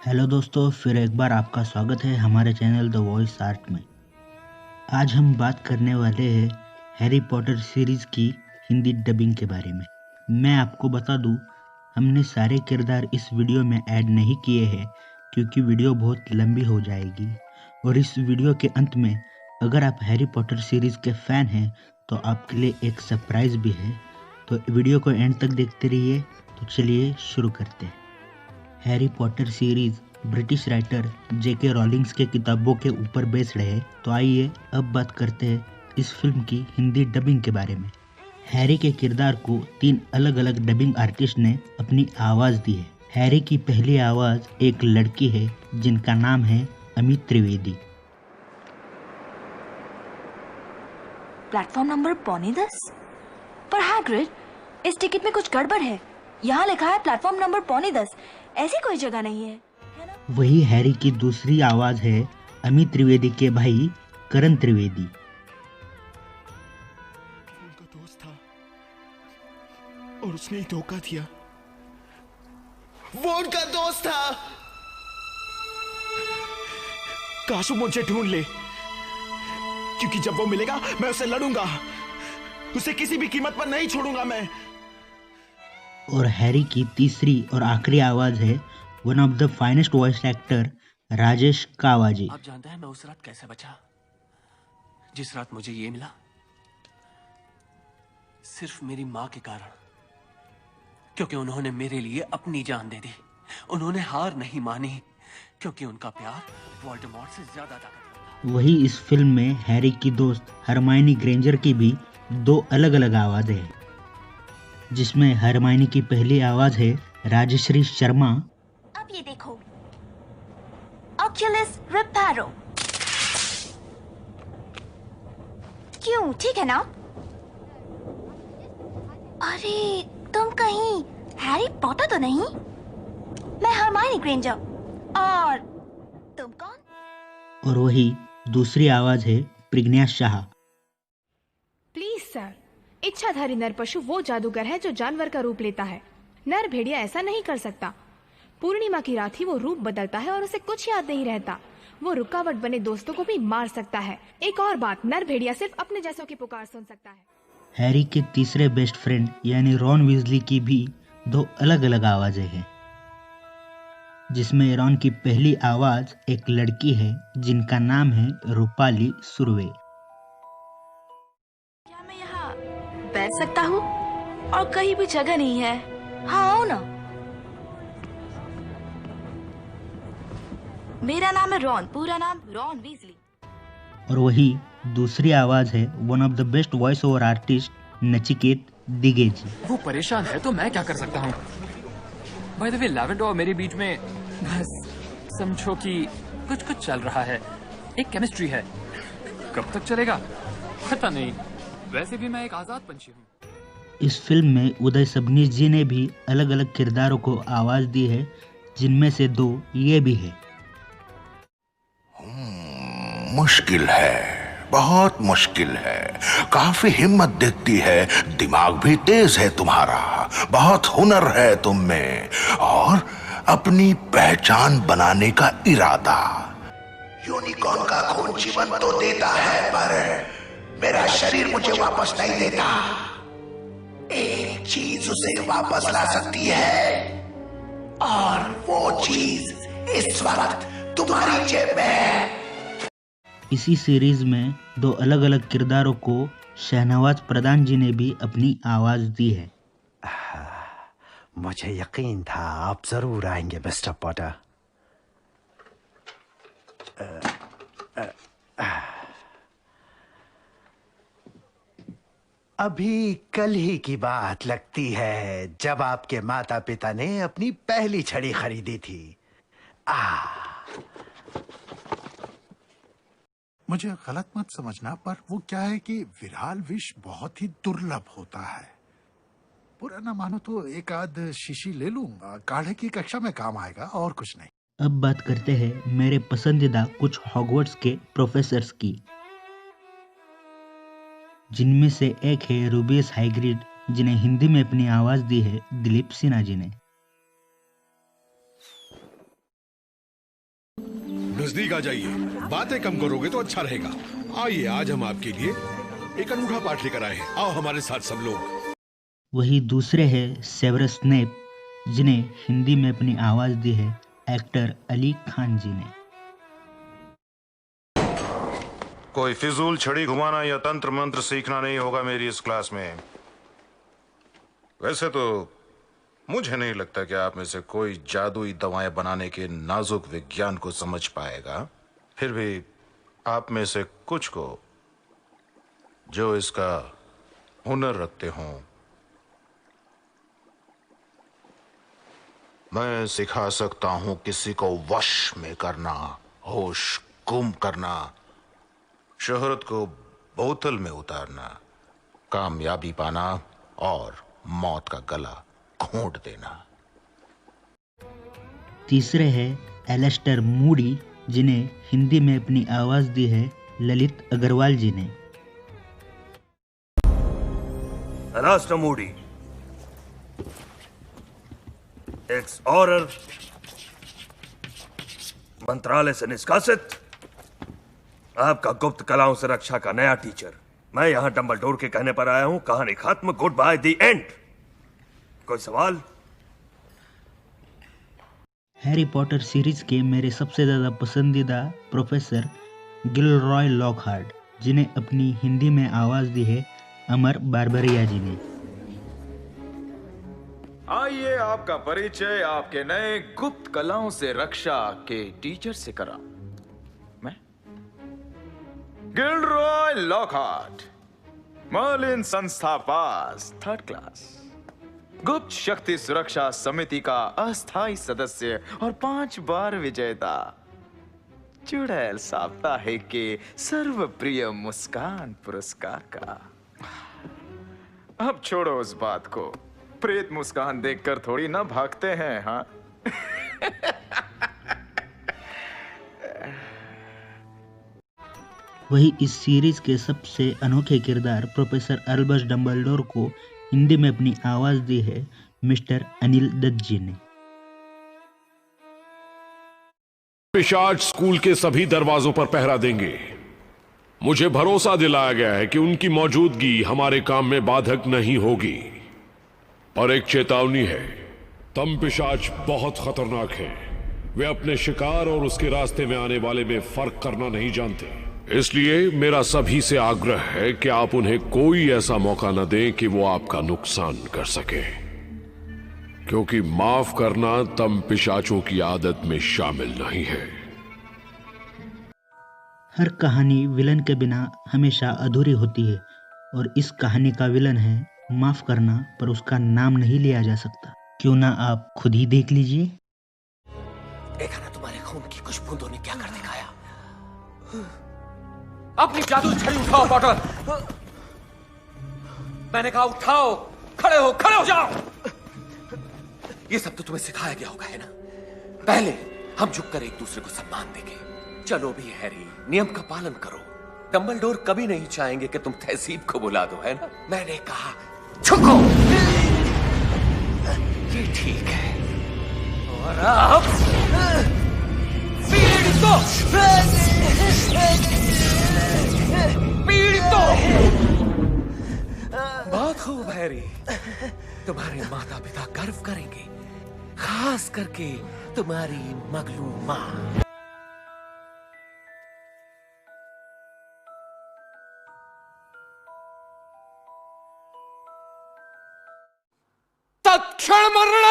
Hello दोस्तों, फिर एक बार आपका स्वागत है हमारे चैनल द वॉइस आर्ट में। आज हम बात करने वाले हैं हैरी पॉटर सीरीज़ की हिंदी डबिंग के बारे में। मैं आपको बता दूं, हमने सारे किरदार इस वीडियो में ऐड नहीं किए हैं क्योंकि वीडियो बहुत लंबी हो जाएगी। और इस वीडियो के अंत में अगर आप हैरी पॉटर सीरीज़ के फ़ैन हैं तो आपके लिए एक सरप्राइज़ भी है, तो वीडियो को एंड तक देखते रहिए। तो चलिए शुरू करते हैं। Harry Potter series British writer JK Rowlings के किताबों के ऊपर बेस्ड है। तो आइए अब बात करते हैं इस फिल्म की हिंदी डबिंग के बारे में। हैरी के किरदार को 3 अलग अलग डबिंग आर्टिस्ट ने अपनी आवाज दी है। हैरी की पहली आवाज एक लड़की है जिनका नाम है अमित त्रिवेदी। प्लेटफॉर्म नंबर 9:45 पर हैग्रिड, इस टिकट में कुछ गड़बड़ है। यहाँ लिखा है प्लेटफॉर्म नंबर 9:45। ऐसी कोई जगह नहीं है ना? वही हैरी की दूसरी आवाज है अमित त्रिवेदी के भाई करण त्रिवेदी। उनका दोस्त था और उसने ही धोखा दिया। वो उनका दोस्त था। काश वो मुझे ढूंढ ले, क्योंकि जब वो मिलेगा मैं उसे लड़ूंगा। उसे किसी भी कीमत पर नहीं छोड़ूंगा मैं। और हैरी की तीसरी और आखिरी आवाज है one of the finest voice actor Rajesh कावाजी। आप जानते हैं मैं उस रात कैसे बचा, जिस रात मुझे ये मिला? सिर्फ मेरी मां के कारण, क्योंकि उन्होंने मेरे लिए अपनी जान दे दी। उन्होंने हार नहीं मानी, क्योंकि उनका प्यार वोल्डेमॉर्ट से ज्यादा ताकतवर था। वही इस फिल्म में हैरी की दोस्त हरमाइनी ग्रेंजर की भी 2 अलग अलग आवाजें हैं, जिसमें हरमाइनी की पहली आवाज है राजश्री शर्मा। अब ये देखो, ऑक्यूलस रिपेरो। क्यों, ठीक है ना? अरे तुम कहीं हैरी पॉटर तो नहीं? मैं हरमाइनी ग्रेंजर। और तुम कौन? और वही दूसरी आवाज है प्रज्ञा शाह। प्लीज सर, इच्छाधारी नर पशु वो जादूगर है जो जानवर का रूप लेता है। नर भेड़िया ऐसा नहीं कर सकता। पूर्णिमा की रात ही वो रूप बदलता है और उसे कुछ याद नहीं रहता। वो रुकावट बने दोस्तों को भी मार सकता है। एक और बात, नर भेड़िया सिर्फ अपने जैसों की पुकार सुन सकता है। हैरी के तीसरे बेस्ट फ्रेंड यानी रॉन वीजली की भी 2 अलग अलग आवाजें हैं, जिसमें रॉन की पहली आवाज एक लड़की है जिनका नाम है रूपाली सुर्वे। क्या मैं यहाँ बैठ सकता हूँ? और कहीं भी जगह नहीं है। हाँ आओ ना। मेरा नाम है रॉन, पूरा नाम रॉन वीजली। और वही दूसरी आवाज है one of the best voice over artist Nachiket दिगेजी। वो परेशान है तो मैं क्या कर सकता हूँ? बाय द वे, लैवेंडर और मेरे बीच में बस समझो कि कुछ कुछ चल रहा है। एक केमिस्ट्री है। कब तक चलेगा पता नहीं। वैसे भी मैं एक आजाद पंछी हूँ। इस फिल्म में उदय सबनीस जी ने भी अलग अलग किरदारों को आवाज दी है, जिनमें से 2 ये भी है। मुश्किल है, बहुत मुश्किल है। काफी हिम्मत दिखती है, दिमाग भी तेज है तुम्हारा, बहुत हुनर है तुम में और अपनी पहचान बनाने का इरादा। यूनिकॉर्न का खून जीवन तो देता है, पर मेरा शरीर मुझे वापस नहीं देता। एक चीज उसे वापस ला सकती है और वो चीज इस वक्त तुम्हारी जेब में है। इसी सीरीज में 2 अलग अलग किरदारों को शहनवाज प्रधान जी ने भी अपनी आवाज दी है। मुझे यकीन था आप जरूर आएंगे मिस्टर पॉटर। अभी कल ही की बात लगती है जब आपके माता पिता ने अपनी पहली छड़ी खरीदी थी। मुझे गलत मत समझना, पर वो क्या है कि विराल विष बहुत ही दुर्लभ होता है। पुराना मानो तो एक आध शीशी ले लूं, काढ़े की कक्षा में काम आएगा और कुछ नहीं। अब बात करते हैं मेरे पसंदीदा कुछ हॉगवर्ट्स के प्रोफेसर्स की, जिनमें से एक है रूबियस हाइग्रिड, जिन्हें हिंदी में अपनी आवाज दी है दिलीप सिन्हा जी ने। नजदीक आ जाइए, बातें कम करोगे तो अच्छा रहेगा। आइए, आज हम आपके लिए एक अनूठा पाठ लेकर आए हैं। आओ हमारे साथ सब लोग। वही दूसरे हैं सेवरस स्नेप, जिन्हें हिंदी में अपनी आवाज दी है एक्टर अली खान जी ने। कोई फिजूल छड़ी घुमाना या तंत्र मंत्र सीखना नहीं होगा मेरी इस क्लास में। वैसे तो मुझे नहीं लगता कि आप में से कोई जादुई दवाएं बनाने के नाजुक विज्ञान को समझ पाएगा। फिर भी आप में से कुछ को जो इसका हुनर रखते हों, मैं सिखा सकता हूं किसी को वश में करना, होश गुम करना, शोहरत को बोतल में उतारना, कामयाबी पाना और मौत का गला घोंट देना। तीसरे हैं एलेस्टर मूडी, जिन्हें हिंदी में अपनी आवाज दी है ललित अग्रवाल जी ने। एलेस्टर मूडी, एक्स ऑर्डर, मंत्रालय से निष्कासित, आपका गुप्त कलाओं से रक्षा का नया टीचर। मैं यहां डंबलडोर के कहने पर आया हूं। कहानी खत्म, गुड बाय, दी एंड। कोई सवाल? हैरी पॉटर सीरीज के मेरे सबसे ज्यादा पसंदीदा प्रोफेसर गिलरॉय लॉकहार्ट, जिन्हें अपनी हिंदी में आवाज दी है अमर बारबरिया जी ने। आइए आपका परिचय आपके नए गुप्त कलाओं से रक्षा के टीचर से करा। मैं गिलरॉय लॉकहार्ट, मर्लिन संस्था पास, 3rd क्लास, गुप्त शक्ति सुरक्षा समिति का अस्थायी सदस्य और 5 बार विजेता, चुड़ैल साप्ताहिक के सर्वप्रिय मुस्कान पुरस्कार का। अब छोड़ो उस बात को, प्रेत मुस्कान देखकर थोड़ी ना भागते हैं। हाँ वही इस सीरीज के सबसे अनोखे किरदार प्रोफेसर अल्बस डंबलडोर को हिंदी में अपनी आवाज दी है मिस्टर अनिल दत्त जी ने। पिशाच स्कूल के सभी दरवाजों पर पहरा देंगे। मुझे भरोसा दिलाया गया है कि उनकी मौजूदगी हमारे काम में बाधक नहीं होगी। पर एक चेतावनी है, तम पिशाच बहुत खतरनाक है। वे अपने शिकार और उसके रास्ते में आने वाले में फर्क करना नहीं जानते। इसलिए मेरा सभी से आग्रह है कि आप उन्हें कोई ऐसा मौका न दें कि वो आपका नुकसान कर सके, क्योंकि माफ करना तम पिशाचों की आदत में शामिल नहीं है। हर कहानी विलन के बिना हमेशा अधूरी होती है, और इस कहानी का विलन है माफ करना, पर उसका नाम नहीं लिया जा सकता। क्यों ना आप खुद ही देख लीजिए। देखा ना तुम्हारे खून की कुछ बूंदों ने क्या कर दिखाया। अपनी जादू छड़ी उठाओ पॉटर। मैंने कहा उठाओ, खड़े हो जाओ। ये सब तो तुम्हें सिखाया गया होगा, है ना? पहले हम झुककर एक दूसरे को सम्मान देंगे। चलो भी हैरी, नियम का पालन करो। डंबलडोर कभी नहीं चाहेंगे कि तुम तहसीब को बुला दो, है ना? मैंने कहा झुको। ये ठीक है। और अब पीड़ितों, बहुत खूब हैरी, तुम्हारे माता पिता गर्व करेंगे, खास करके तुम्हारी मगलू मां। तत्क्षण मरण